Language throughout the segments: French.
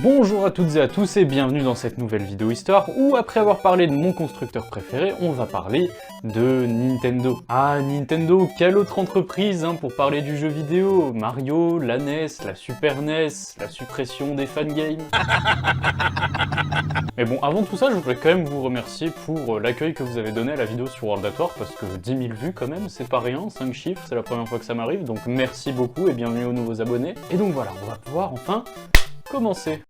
Bonjour à toutes et à tous et bienvenue dans cette nouvelle vidéo histoire où, après avoir parlé de mon constructeur préféré, on va parler de Nintendo. Ah, Nintendo, quelle autre entreprise pour parler du jeu vidéo? Mario, la NES, la Super NES, la suppression des fangames. Mais bon, avant tout ça, je voudrais quand même vous remercier pour l'accueil que vous avez donné à la vidéo sur World at War, parce que 10 000 vues quand même, c'est pas rien, 5 chiffres, c'est la première fois que ça m'arrive, donc merci beaucoup et bienvenue aux nouveaux abonnés. Et donc voilà, on va pouvoir enfin commencer.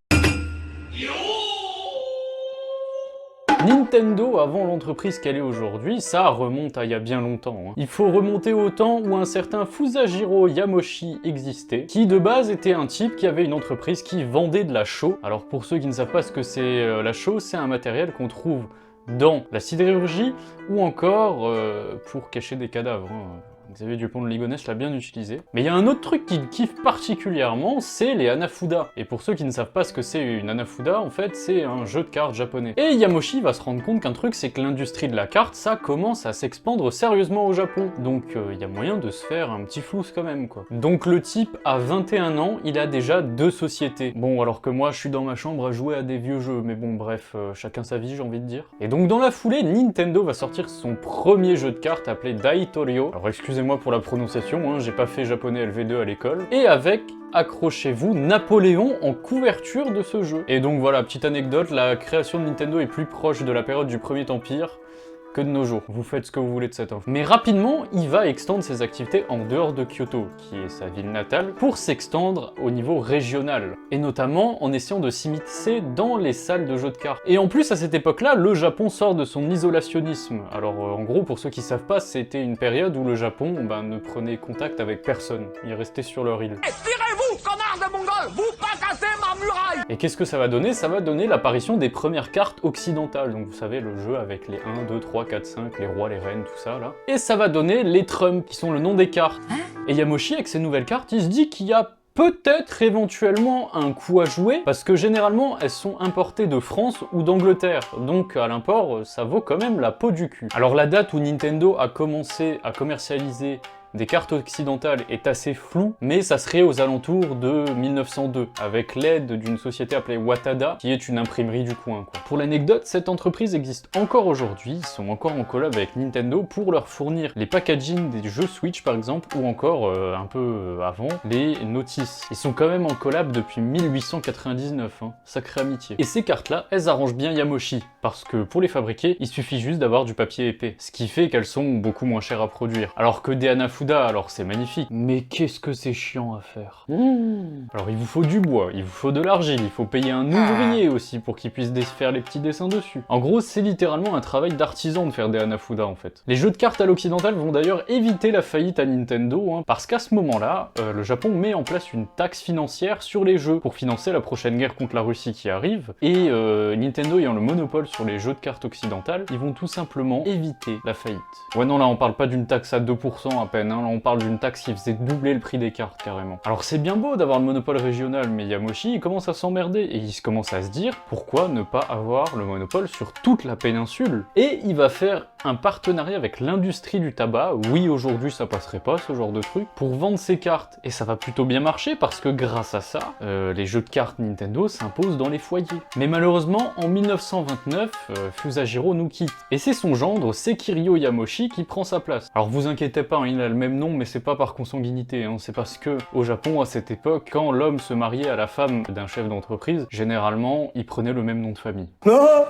Nintendo, avant l'entreprise qu'elle est aujourd'hui, ça remonte à il y a bien longtemps. Il faut remonter au temps où un certain Fusajiro Yamoshi existait, qui de base était un type qui avait une entreprise qui vendait de la chaux. Alors pour ceux qui ne savent pas ce que c'est la chaux, c'est un matériel qu'on trouve dans la sidérurgie ou encore pour cacher des cadavres. Xavier Dupont de Ligonnès l'a bien utilisé. Mais il y a un autre truc qu'il kiffe particulièrement, c'est les hanafuda. Et pour ceux qui ne savent pas ce que c'est une hanafuda, en fait, c'est un jeu de cartes japonais. Et Yamoshi va se rendre compte qu'un truc, c'est que l'industrie de la carte, ça commence à s'expandre sérieusement au Japon. Donc il y a moyen de se faire un petit flous quand même, quoi. Donc le type, à 21 ans, il a déjà 2 sociétés. Bon, alors que moi, je suis dans ma chambre à jouer à des vieux jeux, mais bon, bref, chacun sa vie, j'ai envie de dire. Et donc dans la foulée, Nintendo va sortir son premier jeu de cartes appelé Daitorio. Alors excusez-moi pour la prononciation, j'ai pas fait japonais LV2 à l'école. Et avec, accrochez-vous, Napoléon en couverture de ce jeu. Et donc voilà, petite anecdote, la création de Nintendo est plus proche de la période du Premier Empire que de nos jours. Vous faites ce que vous voulez de cette info. Mais rapidement, il va extendre ses activités en dehors de Kyoto, qui est sa ville natale, pour s'extendre au niveau régional. Et notamment en essayant de s'immiscer dans les salles de jeux de cartes. Et en plus, à cette époque-là, le Japon sort de son isolationnisme. Alors en gros, pour ceux qui savent pas, c'était une période où le Japon ne prenait contact avec personne. Il restait sur leur île. Tirez-vous, connard de mongol, vous pas casser ma muraille! Et qu'est-ce que ça va donner? Ça va donner l'apparition des premières cartes occidentales. Donc vous savez, le jeu avec les 1, 2, 3, 4, 5, les rois, les reines, tout ça là. Et ça va donner les Trump, qui sont le nom des cartes. Et Yamoshi, avec ces nouvelles cartes, il se dit qu'il y a peut-être éventuellement un coup à jouer, parce que généralement elles sont importées de France ou d'Angleterre, donc à l'import ça vaut quand même la peau du cul. Alors la date où Nintendo a commencé à commercialiser des cartes occidentales est assez floue, mais ça serait aux alentours de 1902, avec l'aide d'une société appelée Watada, qui est une imprimerie du coin, quoi. Pour l'anecdote, cette entreprise existe encore aujourd'hui, ils sont encore en collab avec Nintendo pour leur fournir les packaging des jeux Switch par exemple, ou encore, un peu avant, les Notice. Ils sont quand même en collab depuis 1899, sacrée amitié. Et ces cartes-là, elles arrangent bien Yamoshi, parce que pour les fabriquer, il suffit juste d'avoir du papier épais, ce qui fait qu'elles sont beaucoup moins chères à produire. Alors que des hanafuda, alors c'est magnifique, mais qu'est-ce que c'est chiant à faire. Alors il vous faut du bois, il vous faut de l'argile, il faut payer un ouvrier aussi pour qu'il puisse faire les petits dessins dessus. En gros, c'est littéralement un travail d'artisan de faire des hanafuda en fait. Les jeux de cartes à l'occidental vont d'ailleurs éviter la faillite à Nintendo, parce qu'à ce moment-là, le Japon met en place une taxe financière sur les jeux pour financer la prochaine guerre contre la Russie qui arrive, et Nintendo ayant le monopole sur les jeux de cartes occidentales, ils vont tout simplement éviter la faillite. Ouais non, là on parle pas d'une taxe à 2% à peine, là on parle d'une taxe qui faisait doubler le prix des cartes carrément. Alors c'est bien beau d'avoir le monopole régional, mais Yamoshi il commence à s'emmerder et il commence à se dire pourquoi ne pas avoir le monopole sur toute la péninsule. Et il va faire un partenariat avec l'industrie du tabac, oui aujourd'hui ça passerait pas ce genre de truc, pour vendre ses cartes. Et ça va plutôt bien marcher parce que grâce à ça, les jeux de cartes Nintendo s'imposent dans les foyers. Mais malheureusement en 1929, Fusajiro nous quitte. Et c'est son gendre Sekiryo Yamoshi qui prend sa place. Alors vous inquiétez pas, il a le même nom mais c'est pas par consanguinité, c'est parce que au Japon à cette époque, quand l'homme se mariait à la femme d'un chef d'entreprise, généralement il prenait le même nom de famille.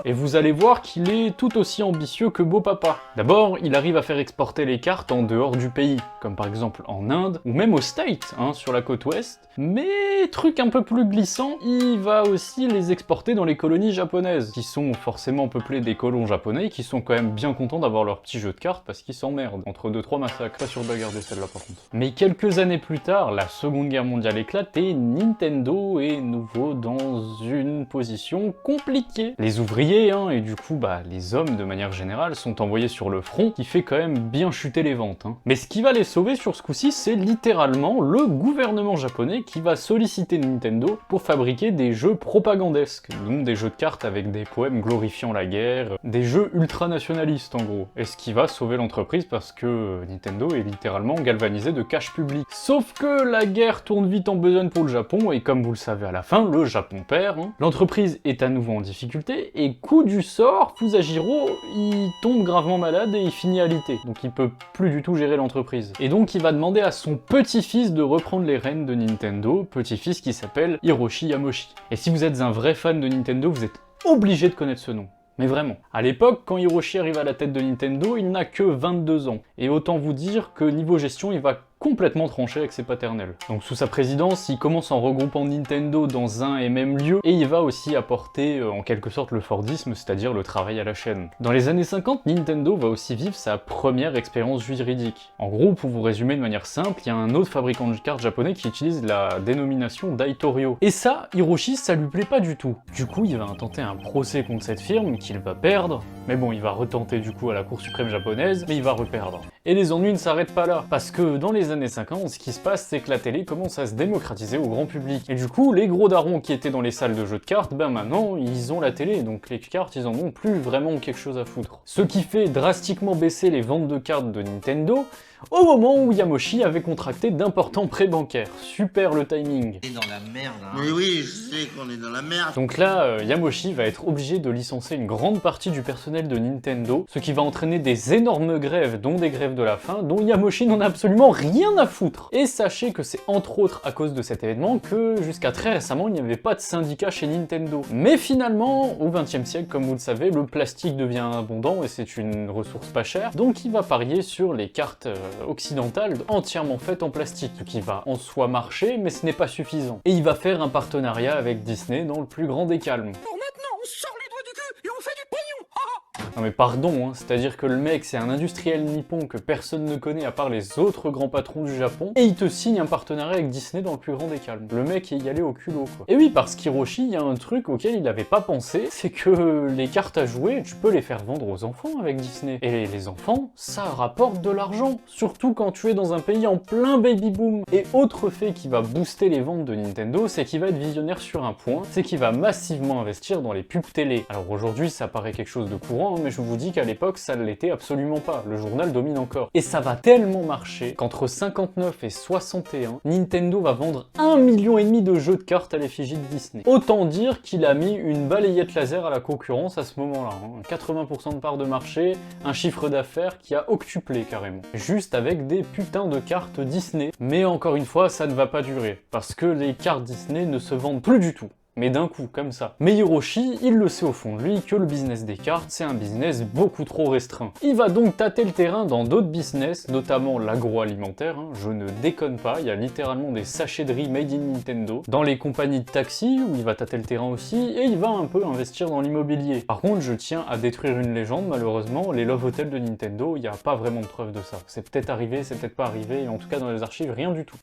Et vous allez voir qu'il est tout aussi ambitieux que beau papa. D'abord, il arrive à faire exporter les cartes en dehors du pays, comme par exemple en Inde, ou même aux States, sur la côte ouest. Mais, truc un peu plus glissant, il va aussi les exporter dans les colonies japonaises, qui sont forcément peuplées des colons japonais, qui sont quand même bien contents d'avoir leur petit jeu de cartes parce qu'ils s'emmerdent, entre 2-3 massacres. Pas sûr de la garder celle-là par contre. Mais quelques années plus tard, la Seconde Guerre mondiale éclate et Nintendo est nouveau dans une position compliquée. Les ouvriers, et du coup les hommes de manière générale, sont en envoyer sur le front, qui fait quand même bien chuter les ventes. Mais ce qui va les sauver sur ce coup-ci, c'est littéralement le gouvernement japonais qui va solliciter Nintendo pour fabriquer des jeux propagandesques, donc des jeux de cartes avec des poèmes glorifiant la guerre, des jeux ultranationalistes en gros. Et ce qui va sauver l'entreprise parce que Nintendo est littéralement galvanisé de cash public. Sauf que la guerre tourne vite en besogne pour le Japon, et comme vous le savez à la fin, le Japon perd. L'entreprise est à nouveau en difficulté, et coup du sort, Fusajiro, il tombe gravement malade et il finit alité. Donc il peut plus du tout gérer l'entreprise. Et donc il va demander à son petit-fils de reprendre les rênes de Nintendo, petit-fils qui s'appelle Hiroshi Yamoshi. Et si vous êtes un vrai fan de Nintendo, vous êtes obligé de connaître ce nom. Mais vraiment. À l'époque, quand Hiroshi arrive à la tête de Nintendo, il n'a que 22 ans. Et autant vous dire que niveau gestion, il va complètement tranché avec ses paternels. Donc sous sa présidence, il commence en regroupant Nintendo dans un et même lieu, et il va aussi apporter en quelque sorte le Fordisme, c'est-à-dire le travail à la chaîne. Dans les années 50, Nintendo va aussi vivre sa première expérience juridique. En gros, pour vous résumer de manière simple, il y a un autre fabricant de cartes japonais qui utilise la dénomination Daitorio. Et ça, Hiroshi, ça lui plaît pas du tout. Du coup, il va intenter un procès contre cette firme qu'il va perdre, mais bon, il va retenter du coup à la Cour suprême japonaise, mais il va reperdre. Et les ennuis ne s'arrêtent pas là, parce que dans les années 50, ce qui se passe, c'est que la télé commence à se démocratiser au grand public. Et du coup, les gros darons qui étaient dans les salles de jeux de cartes, ben maintenant, ils ont la télé, donc les cartes, ils en ont plus vraiment quelque chose à foutre. Ce qui fait drastiquement baisser les ventes de cartes de Nintendo, au moment où Yamoshi avait contracté d'importants prêts bancaires. Super le timing. On est dans la merde, hein. Mais oui, je sais qu'on est dans la merde. Donc là, Yamoshi va être obligé de licencier une grande partie du personnel de Nintendo, ce qui va entraîner des énormes grèves, dont des grèves de la faim, dont Yamoshi n'en a absolument rien à foutre. Et sachez que c'est entre autres à cause de cet événement que, jusqu'à très récemment, il n'y avait pas de syndicat chez Nintendo. Mais finalement, au XXe siècle, comme vous le savez, le plastique devient abondant et c'est une ressource pas chère, donc il va parier sur les cartes occidentales entièrement faites en plastique, ce qui va en soi marcher, mais ce n'est pas suffisant. Et il va faire un partenariat avec Disney dans le plus grand des calmes. Pour maintenant, on sort les doigts du cul et on fait du pognon. Non mais pardon, c'est-à-dire que le mec c'est un industriel nippon que personne ne connaît à part les autres grands patrons du Japon, et il te signe un partenariat avec Disney dans le plus grand des calmes. Le mec est y allé au culot quoi. Et oui, parce qu'Hiroshi, il y a un truc auquel il n'avait pas pensé, c'est que les cartes à jouer, tu peux les faire vendre aux enfants avec Disney. Et les enfants, ça rapporte de l'argent, surtout quand tu es dans un pays en plein baby boom. Et autre fait qui va booster les ventes de Nintendo, c'est qu'il va être visionnaire sur un point, c'est qu'il va massivement investir dans les pubs télé. Alors aujourd'hui ça paraît quelque chose de courant, mais je vous dis qu'à l'époque ça ne l'était absolument pas, le journal domine encore. Et ça va tellement marcher qu'entre 59 et 61, Nintendo va vendre 1,5 million de jeux de cartes à l'effigie de Disney. Autant dire qu'il a mis une balayette laser à la concurrence à ce moment-là. 80% de part de marché, un chiffre d'affaires qui a octuplé carrément. Juste avec des putains de cartes Disney. Mais encore une fois, ça ne va pas durer, parce que les cartes Disney ne se vendent plus du tout. Mais d'un coup, comme ça. Mais Hiroshi, il le sait au fond de lui que le business des cartes, c'est un business beaucoup trop restreint. Il va donc tâter le terrain dans d'autres business, notamment l'agroalimentaire, je ne déconne pas, il y a littéralement des sachets de riz made in Nintendo, dans les compagnies de taxi, où il va tâter le terrain aussi, et il va un peu investir dans l'immobilier. Par contre, je tiens à détruire une légende, malheureusement, les Love Hotels de Nintendo, il n'y a pas vraiment de preuve de ça. C'est peut-être arrivé, c'est peut-être pas arrivé, et en tout cas dans les archives, rien du tout.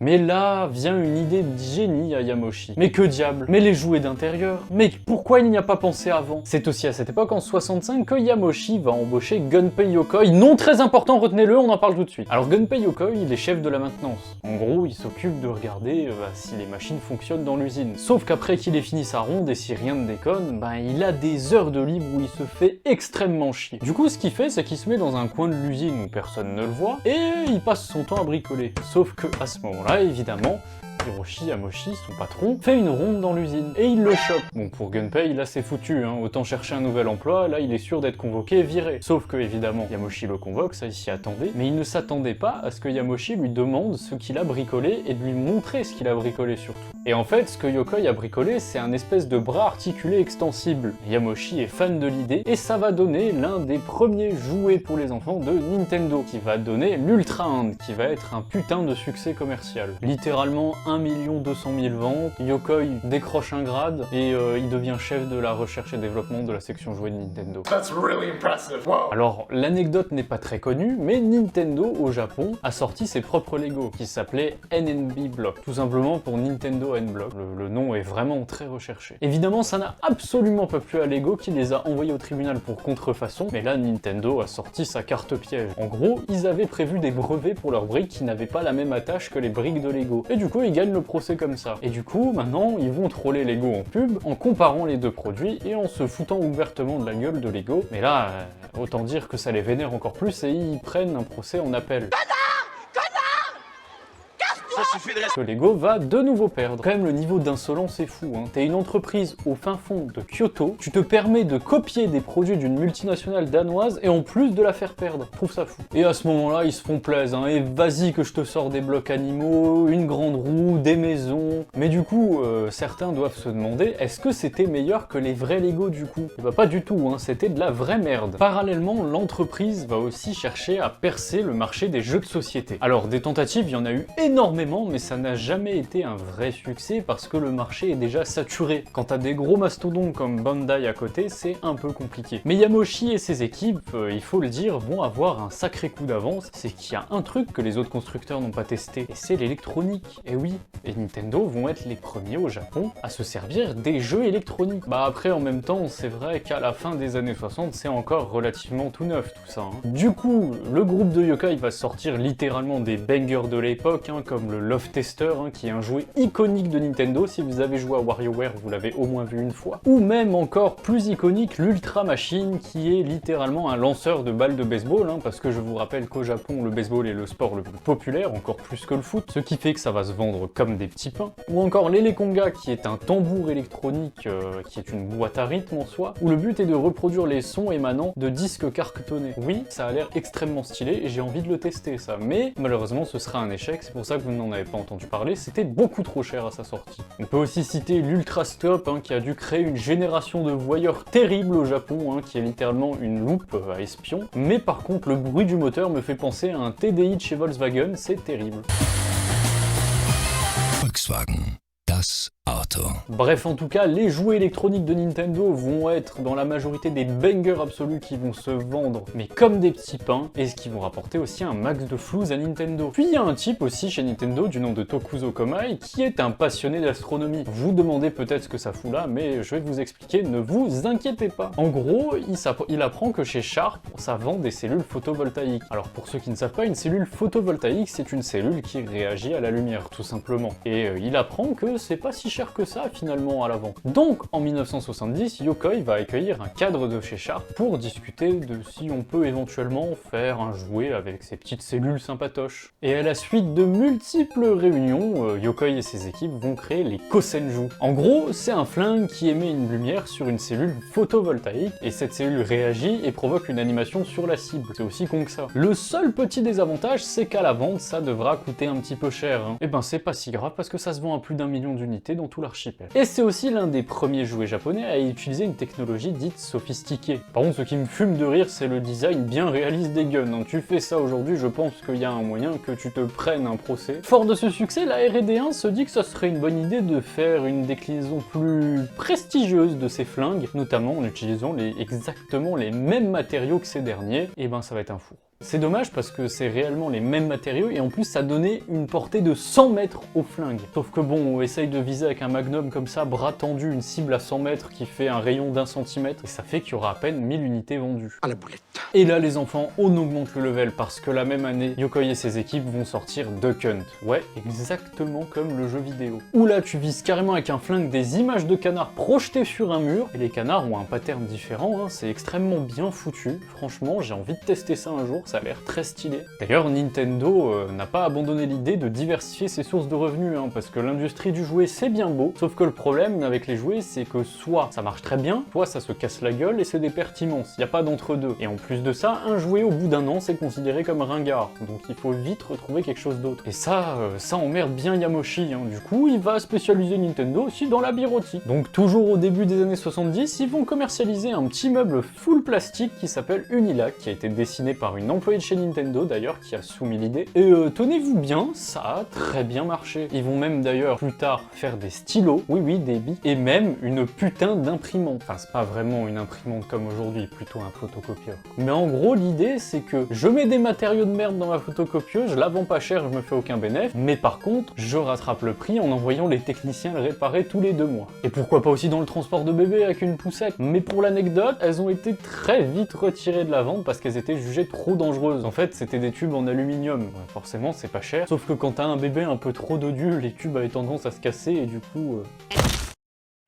Mais là vient une idée de génie à Yamoshi. Mais que diable? Mais les jouets d'intérieur? Mais pourquoi il n'y a pas pensé avant? C'est aussi à cette époque, en 65, que Yamoshi va embaucher Gunpei Yokoi. Non très important, retenez-le, on en parle tout de suite. Alors Gunpei Yokoi, il est chef de la maintenance. En gros, il s'occupe de regarder si les machines fonctionnent dans l'usine. Sauf qu'après qu'il ait fini sa ronde, et si rien ne déconne, il a des heures de libre où il se fait extrêmement chier. Du coup, ce qu'il fait, c'est qu'il se met dans un coin de l'usine où personne ne le voit, et il passe son temps à bricoler. Sauf que à ce moment-là, évidemment, Hiroshi Yamoshi, son patron, fait une ronde dans l'usine, et il le chope. Bon, pour Gunpei, là c'est foutu, autant chercher un nouvel emploi, là il est sûr d'être convoqué et viré. Sauf que, évidemment, Yamoshi le convoque, ça il s'y attendait, mais il ne s'attendait pas à ce que Yamoshi lui demande ce qu'il a bricolé et de lui montrer ce qu'il a bricolé surtout. Et en fait, ce que Yokoi a bricolé, c'est un espèce de bras articulé extensible. Yamoshi est fan de l'idée, et ça va donner l'un des premiers jouets pour les enfants de Nintendo, qui va donner l'Ultra Hand, qui va être un putain de succès commercial. Littéralement 1 200 000 ventes, Yokoi décroche un grade et il devient chef de la recherche et développement de la section jouets de Nintendo. That's really impressive. Wow. Alors, l'anecdote n'est pas très connue, mais Nintendo, au Japon, a sorti ses propres Lego, qui s'appelaient NNB Block, tout simplement pour Nintendo N-Block. Le nom est vraiment très recherché. Évidemment, ça n'a absolument pas plu à Lego, qui les a envoyés au tribunal pour contrefaçon, mais là, Nintendo a sorti sa carte piège. En gros, ils avaient prévu des brevets pour leurs briques qui n'avaient pas la même attache que les briques de Lego. Et du coup, ils gagnent le procès comme ça. Et du coup, maintenant, ils vont troller Lego en pub, en comparant les deux produits, et en se foutant ouvertement de la gueule de Lego. Mais là, autant dire que ça les vénère encore plus et ils prennent un procès en appel. Que Lego va de nouveau perdre. Quand même, le niveau d'insolence est fou, hein. T'es une entreprise au fin fond de Kyoto, tu te permets de copier des produits d'une multinationale danoise et en plus de la faire perdre. Je trouve ça fou. Et à ce moment-là, ils se font plaisir, hein. Et vas-y que je te sors des blocs animaux, une grande roue, des maisons. Mais du coup, certains doivent se demander, est-ce que c'était meilleur que les vrais Lego du coup? Et bah pas du tout, hein. C'était de la vraie merde. Parallèlement, l'entreprise va aussi chercher à percer le marché des jeux de société. Alors, des tentatives, il y en a eu énormément, mais ça n'a jamais été un vrai succès parce que le marché est déjà saturé. Quand t'as des gros mastodontes comme Bandai à côté, c'est un peu compliqué. Mais Yamoshi et ses équipes, il faut le dire, vont avoir un sacré coup d'avance, c'est qu'il y a un truc que les autres constructeurs n'ont pas testé, et c'est l'électronique. Et oui, et Nintendo vont être les premiers au Japon à se servir des jeux électroniques. Bah après, en même temps, c'est vrai qu'à la fin des années 60, c'est encore relativement tout neuf tout ça, hein. Du coup, le groupe de Yokai va sortir littéralement des bangers de l'époque, hein, comme le Love Tester, hein, qui est un jouet iconique de Nintendo. Si vous avez joué à WarioWare, vous l'avez au moins vu une fois. Ou même encore plus iconique, l'Ultra Machine, qui est littéralement un lanceur de balles de baseball, hein, parce que je vous rappelle qu'au Japon, le baseball est le sport le plus populaire, encore plus que le foot, ce qui fait que ça va se vendre comme des petits pains. Ou encore l'Elekonga, qui est un tambour électronique, qui est une boîte à rythme en soi, où le but est de reproduire les sons émanant de disques cartonnés. Oui, ça a l'air extrêmement stylé et j'ai envie de le tester ça, mais malheureusement ce sera un échec, c'est pour ça que vous n'en avez pas entendu parler, c'était beaucoup trop cher à sa sortie. On peut aussi citer l'Ultrastop, hein, qui a dû créer une génération de voyeurs terribles au Japon, hein, qui est littéralement une loupe à espion, mais par contre le bruit du moteur me fait penser à un TDI de chez Volkswagen, c'est terrible. Volkswagen, das Auto. Bref, en tout cas, les jouets électroniques de Nintendo vont être dans la majorité des bangers absolus qui vont se vendre, mais comme des petits pains, et ce qui vont rapporter aussi un max de flouze à Nintendo. Puis il y a un type aussi chez Nintendo du nom de Tokuzo Komai qui est un passionné d'astronomie. Vous demandez peut-être ce que ça fout là, mais je vais vous expliquer, ne vous inquiétez pas. En gros, il apprend que chez Sharp, ça vend des cellules photovoltaïques. Alors pour ceux qui ne savent pas, une cellule photovoltaïque, c'est une cellule qui réagit à la lumière, tout simplement. Et il apprend que c'est pas si cher que ça finalement à la vente. Donc en 1970, Yokoi va accueillir un cadre de chez Sharp pour discuter de si on peut éventuellement faire un jouet avec ces petites cellules sympatoches. Et à la suite de multiples réunions, Yokoi et ses équipes vont créer les Kosenju. En gros, c'est un flingue qui émet une lumière sur une cellule photovoltaïque et cette cellule réagit et provoque une animation sur la cible. C'est aussi con que ça. Le seul petit désavantage, c'est qu'à la vente, ça devra coûter un petit peu cher, hein. Et ben c'est pas si grave parce que ça se vend à plus d'1 million d'unités dans tout l'archipel. Et c'est aussi l'un des premiers jouets japonais à utiliser une technologie dite sophistiquée. Par contre, ce qui me fume de rire, c'est le design bien réaliste des guns, hein. Tu fais ça aujourd'hui, je pense qu'il y a un moyen que tu te prennes un procès. Fort de ce succès, la R&D1 se dit que ça serait une bonne idée de faire une déclinaison plus prestigieuse de ces flingues, notamment en utilisant exactement les mêmes matériaux que ces derniers. Et ben ça va être un four. C'est dommage parce que c'est réellement les mêmes matériaux et en plus ça donnait une portée de 100 mètres au flingue. Sauf que bon, on essaye de viser avec un magnum comme ça, bras tendu, une cible à 100 mètres qui fait un rayon d'1 centimètre et ça fait qu'il y aura à peine 1000 unités vendues. À la boulette. Et là les enfants, on augmente le level parce que la même année, Yokoi et ses équipes vont sortir Duck Hunt. Ouais, exactement comme le jeu vidéo. Où là tu vises carrément avec un flingue des images de canards projetées sur un mur et les canards ont un pattern différent, hein. C'est extrêmement bien foutu. Franchement, j'ai envie de tester ça un jour. Ça a l'air très stylé. D'ailleurs, Nintendo n'a pas abandonné l'idée de diversifier ses sources de revenus, hein, parce que l'industrie du jouet c'est bien beau, sauf que le problème avec les jouets c'est que soit ça marche très bien, soit ça se casse la gueule et c'est des pertes immenses, il n'y a pas d'entre-deux. Et en plus de ça, un jouet au bout d'un an c'est considéré comme ringard, donc il faut vite retrouver quelque chose d'autre. Et ça emmerde bien Yamoshi, hein. Du coup il va spécialiser Nintendo aussi dans la birottie. Donc toujours au début des années 70, ils vont commercialiser un petit meuble full plastique qui s'appelle Unilac, qui a été dessiné par une employé de chez Nintendo d'ailleurs qui a soumis l'idée. Et tenez-vous bien, ça a très bien marché. Ils vont même d'ailleurs plus tard faire des stylos, oui des billes, et même une putain d'imprimante. Enfin c'est pas vraiment une imprimante comme aujourd'hui, plutôt un photocopieur. Mais en gros l'idée c'est que je mets des matériaux de merde dans ma photocopieuse, je la vends pas cher, je me fais aucun bénéfice, mais par contre je rattrape le prix en envoyant les techniciens le réparer tous les 2 mois. Et pourquoi pas aussi dans le transport de bébé avec une poussette. Mais pour l'anecdote, elles ont été très vite retirées de la vente parce qu'elles étaient jugées trop dangereuses. En fait c'était des tubes en aluminium, forcément c'est pas cher, sauf que quand t'as un bébé un peu trop dodu, les tubes avaient tendance à se casser et du coup...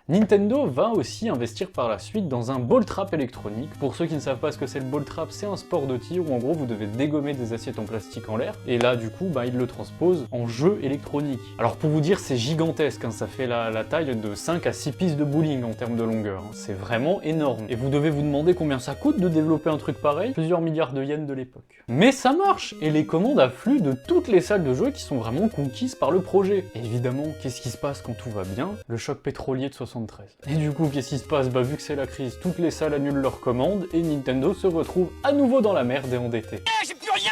Nintendo va aussi investir par la suite dans un ball trap électronique. Pour ceux qui ne savent pas ce que c'est le ball trap, c'est un sport de tir où en gros vous devez dégommer des assiettes en plastique en l'air, et là du coup ils le transposent en jeu électronique. Alors pour vous dire c'est gigantesque, ça fait la taille de 5 à 6 pistes de bowling en termes de longueur, c'est vraiment énorme. Et vous devez vous demander combien ça coûte de développer un truc pareil, plusieurs milliards de yens de l'époque. Mais ça marche, et les commandes affluent de toutes les salles de jeu qui sont vraiment conquises par le projet. Et évidemment, qu'est-ce qui se passe quand tout va bien? Le choc pétrolier de 73. Et du coup, qu'est-ce qui se passe? Vu que c'est la crise, toutes les salles annulent leurs commandes et Nintendo se retrouve à nouveau dans la merde et endetté. J'ai plus rien!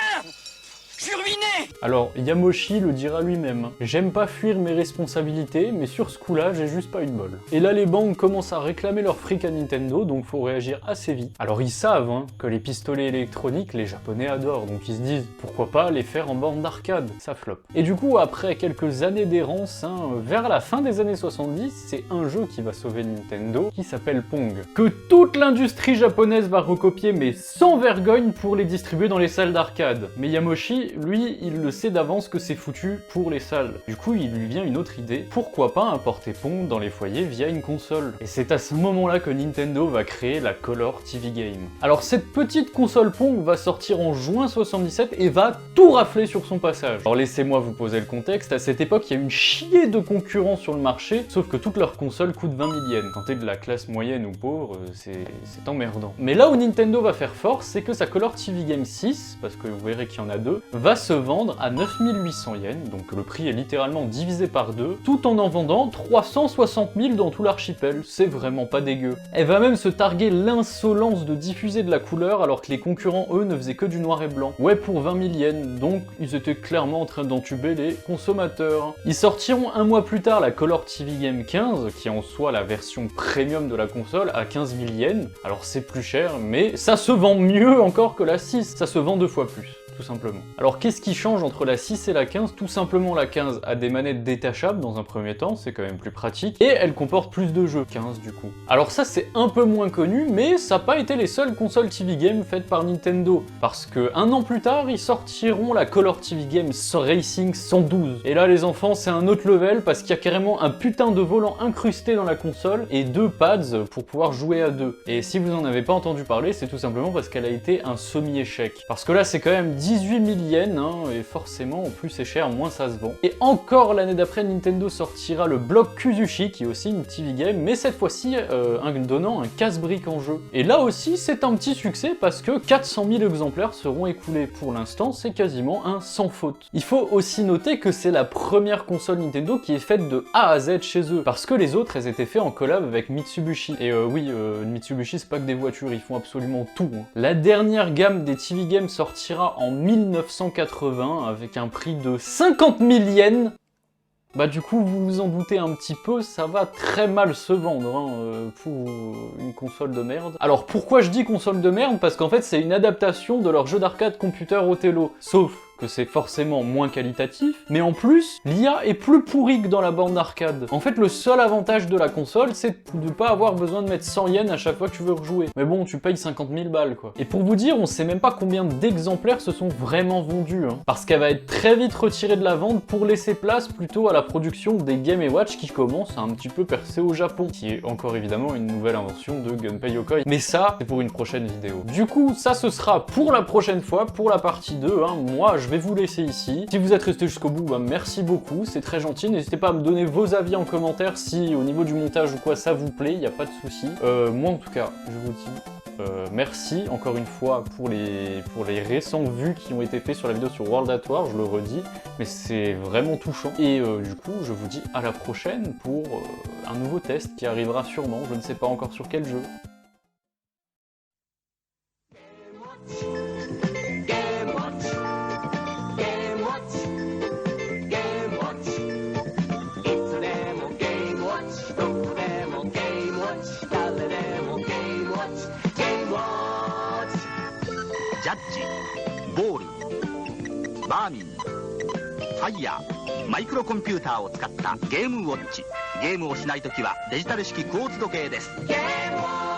Je suis ruiné! Alors, Yamoshi le dira lui-même. J'aime pas fuir mes responsabilités, mais sur ce coup-là, j'ai juste pas eu de bol. Et là, les banques commencent à réclamer leur fric à Nintendo, donc faut réagir assez vite. Alors, ils savent que les pistolets électroniques, les Japonais adorent, donc ils se disent, pourquoi pas les faire en borne d'arcade? Ça floppe. Et du coup, après quelques années d'errance, vers la fin des années 70, c'est un jeu qui va sauver Nintendo, qui s'appelle Pong. Que toute l'industrie japonaise va recopier, mais sans vergogne, pour les distribuer dans les salles d'arcade. Mais Yamoshi, lui, il le sait d'avance que c'est foutu pour les salles. Du coup, il lui vient une autre idée. Pourquoi pas importer Pong dans les foyers via une console? Et c'est à ce moment-là que Nintendo va créer la Color TV Game. Alors cette petite console Pong va sortir en juin 77 et va tout rafler sur son passage. Alors laissez-moi vous poser le contexte. À cette époque, il y a une chier de concurrents sur le marché, sauf que toutes leurs consoles coûtent 20 000 yens. Quand t'es de la classe moyenne ou pauvre, c'est emmerdant. Mais là où Nintendo va faire force, c'est que sa Color TV Game 6, parce que vous verrez qu'il y en a 2, va se vendre à 9800 yens, donc le prix est littéralement divisé par 2, tout en vendant 360 000 dans tout l'archipel, c'est vraiment pas dégueu. Elle va même se targuer l'insolence de diffuser de la couleur alors que les concurrents eux ne faisaient que du noir et blanc. Ouais, pour 20 000 yens, donc ils étaient clairement en train d'entuber les consommateurs. Ils sortiront un mois plus tard la Color TV Game 15, qui est en soi la version premium de la console, à 15 000 yens, alors c'est plus cher, mais ça se vend mieux encore que la 6, ça se vend 2 fois plus. Tout simplement. Alors qu'est-ce qui change entre la 6 et la 15? Tout simplement la 15 a des manettes détachables dans un premier temps, c'est quand même plus pratique, et elle comporte plus de jeux, 15 du coup. Alors ça c'est un peu moins connu, mais ça n'a pas été les seules consoles TV Game faites par Nintendo, parce que un an plus tard, ils sortiront la Color TV Game Racing 112. Et là les enfants, c'est un autre level, parce qu'il y a carrément un putain de volant incrusté dans la console, et 2 pads pour pouvoir jouer à 2. Et si vous en avez pas entendu parler, c'est tout simplement parce qu'elle a été un semi-échec. Parce que là c'est quand même 18 000 yens, et forcément, en plus c'est cher, moins ça se vend. Et encore l'année d'après, Nintendo sortira le bloc Kuzushi, qui est aussi une TV Game, mais cette fois-ci donnant un casse-brique en jeu. Et là aussi, c'est un petit succès, parce que 400 000 exemplaires seront écoulés. Pour l'instant, c'est quasiment un sans faute. Il faut aussi noter que c'est la première console Nintendo qui est faite de A à Z chez eux, parce que les autres, elles étaient faites en collab avec Mitsubishi. Et Mitsubishi, c'est pas que des voitures, ils font absolument tout. La dernière gamme des TV Games sortira en 1980 avec un prix de 50 000 yens. Du coup, vous vous en doutez un petit peu, ça va très mal se vendre pour une console de merde. Alors pourquoi je dis console de merde? Parce qu'en fait c'est une adaptation de leur jeu d'arcade Computer Othello. Sauf que c'est forcément moins qualitatif, mais en plus, l'IA est plus pourrie que dans la borne d'arcade. En fait, le seul avantage de la console, c'est de ne pas avoir besoin de mettre 100 yens à chaque fois que tu veux rejouer. Mais bon, tu payes 50 000 balles, quoi. Et pour vous dire, on sait même pas combien d'exemplaires se sont vraiment vendus, parce qu'elle va être très vite retirée de la vente pour laisser place plutôt à la production des Game & Watch qui commencent à un petit peu percer au Japon, qui est encore évidemment une nouvelle invention de Gunpei Yokoi. Mais ça, c'est pour une prochaine vidéo. Du coup, ça ce sera pour la prochaine fois, pour la partie 2, Moi, je vais vous laisser ici. Si vous êtes resté jusqu'au bout, merci beaucoup, c'est très gentil. N'hésitez pas à me donner vos avis en commentaire si au niveau du montage ou quoi ça vous plaît, il n'y a pas de souci. Moi en tout cas, je vous dis merci encore une fois pour les récents vues qui ont été faits sur la vidéo sur World at War, je le redis, mais c'est vraiment touchant. Et du coup, je vous dis à la prochaine pour un nouveau test qui arrivera sûrement, je ne sais pas encore sur quel jeu. ジャッジ、ボール、バーミン、ファイヤー、マイクロコンピューターを使ったゲームウォッチ。ゲームをしないときはデジタル式クォーツ時計です。ゲームウォッチ